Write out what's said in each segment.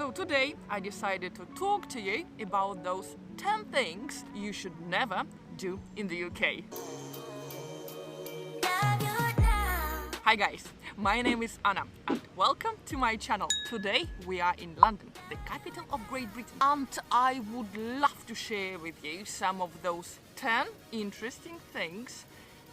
So today I decided to talk to you about those 10 things you should never do in the UK. Hi guys, my name is Anna and welcome to my channel. Today we are in London, the capital of Great Britain, and I would love to share with you some of those 10 interesting things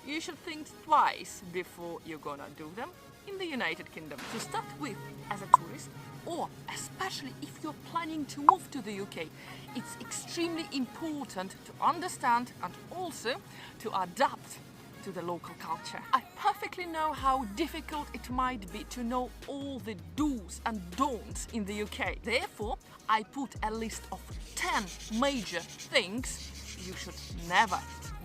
you should think twice before you're gonna do them in the United Kingdom. To start with, as a tourist, or especially if you're planning to move to the UK, it's extremely important to understand and also to adapt to the local culture. I perfectly know how difficult it might be to know all the do's and don'ts in the UK. Therefore, I put a list of 10 major things you should never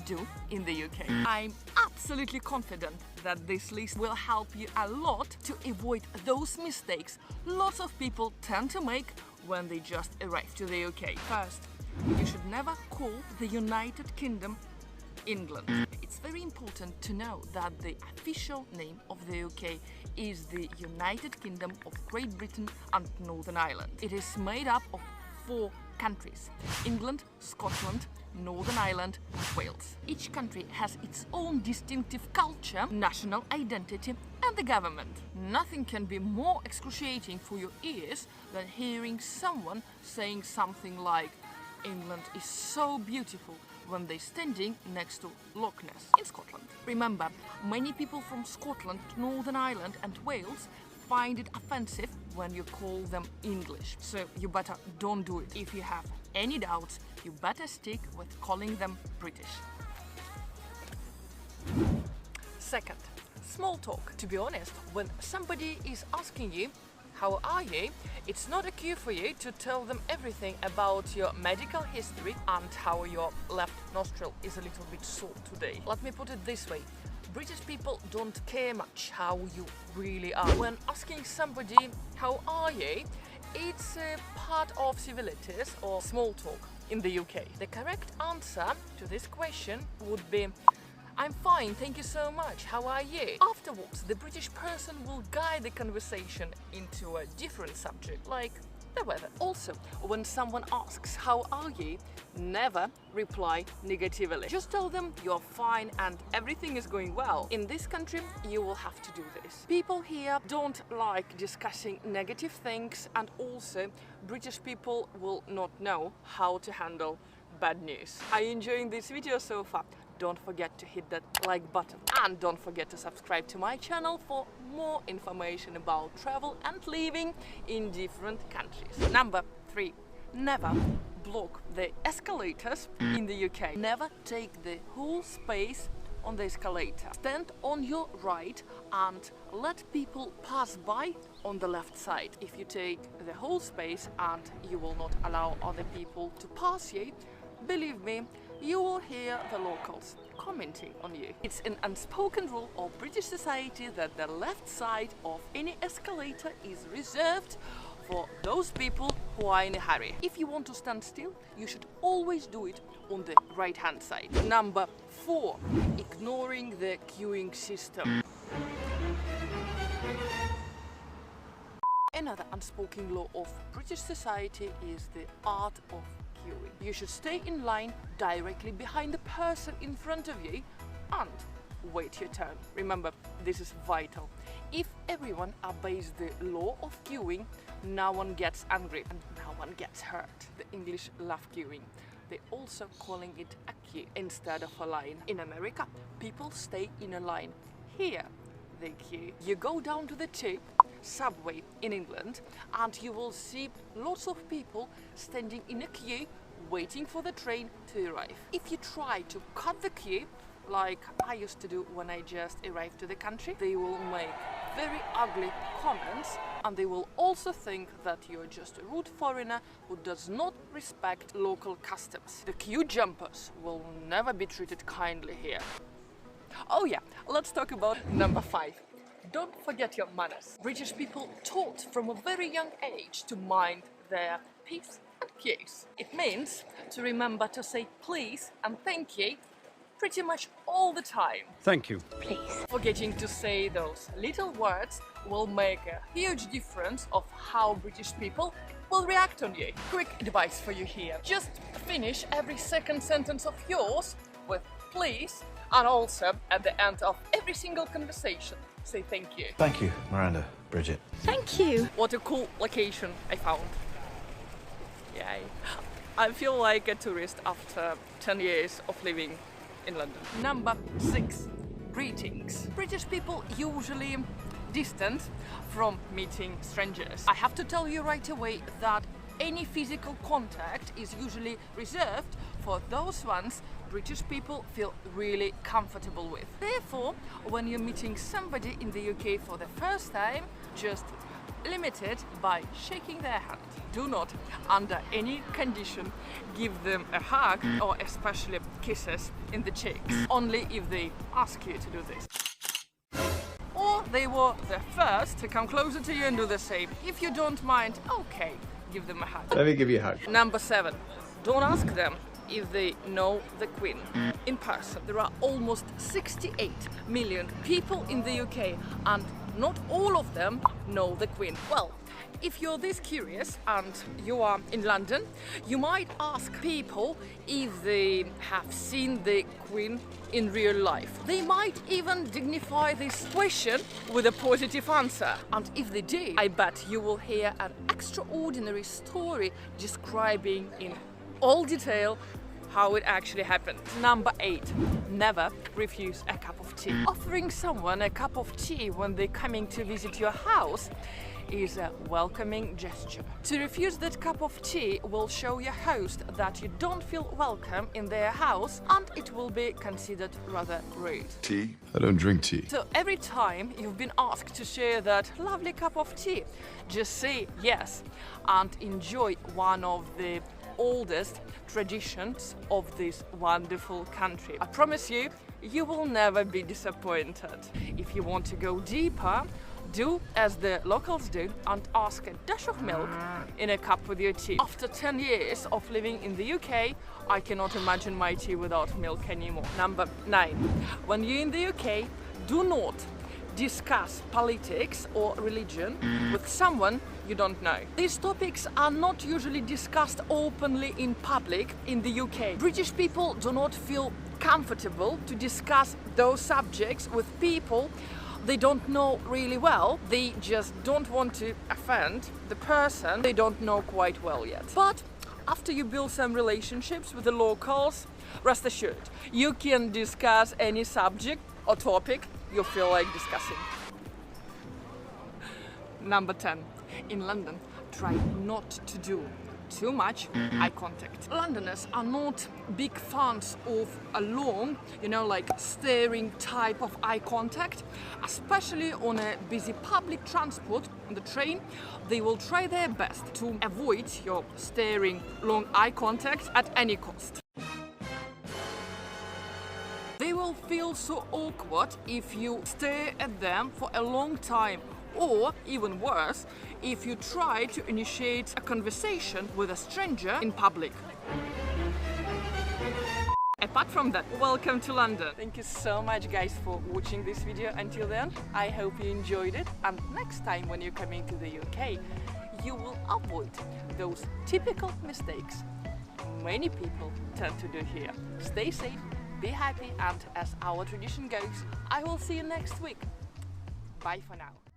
do in the UK. I'm absolutely confident that this list will help you a lot to avoid those mistakes lots of people tend to make when they just arrive to the UK. First, you should never call the United Kingdom England. It's very important to know that the official name of the UK is the United Kingdom of Great Britain and Northern Ireland. It is made up of 4 countries: England, Scotland, Northern Ireland, Wales. Each country has its own distinctive culture, national identity and the government. Nothing can be more excruciating for your ears than hearing someone saying something like England is so beautiful when they're standing next to Loch Ness in Scotland. Remember, many people from Scotland, Northern Ireland and Wales find it offensive when you call them English. So you better don't do it. If you have any doubts, you better stick with calling them British. Second, small talk. To be honest, when somebody is asking you, how are you? It's not a cue for you to tell them everything about your medical history and how your left nostril is a little bit sore today. Let me put it this way. British people don't care much how you really are. When asking somebody, how are you? It's a part of civilities or small talk in the UK. The correct answer to this question would be, I'm fine, thank you so much, how are you? Afterwards, the British person will guide the conversation into a different subject, like the weather. Also, when someone asks, how are you? Never reply negatively. Just tell them you're fine and everything is going well. In this country, you will have to do this. People here don't like discussing negative things, and also British people will not know how to handle bad news. Are you enjoying this video so far? Don't forget to hit that like button and don't forget to subscribe to my channel for more information about travel and living in different countries. Number 3, never block the escalators in the UK. Never take the whole space on the escalator. Stand on your right and let people pass by on the left side. If you take the whole space and you will not allow other people to pass you, believe me, you will hear the locals commenting on you. It's an unspoken rule of British society that the left side of any escalator is reserved for those people who are in a hurry. If you want to stand still, you should always do it on the right hand side. Number 4, ignoring the queuing system. Another unspoken law of British society is the art of queuing. You should stay in line directly behind the person in front of you and wait your turn. Remember, this is vital. If everyone obeys the law of queuing, no one gets angry and no one gets hurt. The English love queuing. They're also calling it a queue instead of a line. In America, people stay in a line. Here, they queue. You go down to the tube, subway in England, and you will see lots of people standing in a queue waiting for the train to arrive. If you try to cut the queue, like I used to do when I just arrived to the country, they will make very ugly comments and they will also think that you're just a rude foreigner who does not respect local customs. The queue jumpers will never be treated kindly here. Oh yeah, let's talk about number 5. Don't forget your manners. British people taught from a very young age to mind their P's and Q's. It means to remember to say please and thank you pretty much all the time. Thank you. Please. Forgetting to say those little words will make a huge difference of how British people will react on you. Quick advice for you here. Just finish every second sentence of yours with please, and also at the end of every single conversation, say thank you. Thank you, Miranda, Bridget. Thank you. What a cool location I found. Yay. I feel like a tourist after 10 years of living in London. Number 6. Greetings. British people usually distant from meeting strangers. I have to tell you right away that any physical contact is usually reserved for those ones British people feel really comfortable with. Therefore, when you're meeting somebody in the UK for the first time, just limit it by shaking their hand. Do not, under any condition, give them a hug or especially kisses in the cheeks, only if they ask you to do this. Or they were the first to come closer to you and do the same. If you don't mind, okay, give them a hug. Let me give you a hug. Number 7. Don't ask them if they know the Queen in person. There are almost 68 million people in the UK and not all of them know the Queen. Well, if you're this curious and you are in London, you might ask people if they have seen the Queen in real life. They might even dignify this question with a positive answer. And if they do, I bet you will hear an extraordinary story describing in all detail how it actually happened. Number 8. Never refuse a cup of tea. Offering someone a cup of tea when they're coming to visit your house is a welcoming gesture. To refuse that cup of tea will show your host that you don't feel welcome in their house, and it will be considered rather rude. Tea? I don't drink tea. So every time you've been asked to share that lovely cup of tea, just say yes and enjoy one of the oldest traditions of this wonderful country. I promise you, you will never be disappointed. If you want to go deeper, do as the locals do and ask a dash of milk in a cup with your tea. After 10 years of living in the UK, I cannot imagine my tea without milk anymore. Number 9. When you're in the UK, do not discuss politics or religion with someone you don't know. These topics are not usually discussed openly in public in the UK. British people do not feel comfortable to discuss those subjects with people they don't know really well. They just don't want to offend the person they don't know quite well yet. But after you build some relationships with the locals, rest assured, you can discuss any subject or topic you feel like discussing. Number 10. In London, try not to do too much eye contact. Londoners are not big fans of a long, like staring type of eye contact, especially on a busy public transport, on the train. They will try their best to avoid your staring long eye contact at any cost. They will feel so awkward if you stare at them for a long time, or even worse, if you try to initiate a conversation with a stranger in public. Apart from that, welcome to London. Thank you so much guys for watching this video until then. I hope you enjoyed it, and next time when you're coming to the UK, you will avoid those typical mistakes many people tend to do here. Stay safe, be happy, and as our tradition goes, I will see you next week. Bye for now.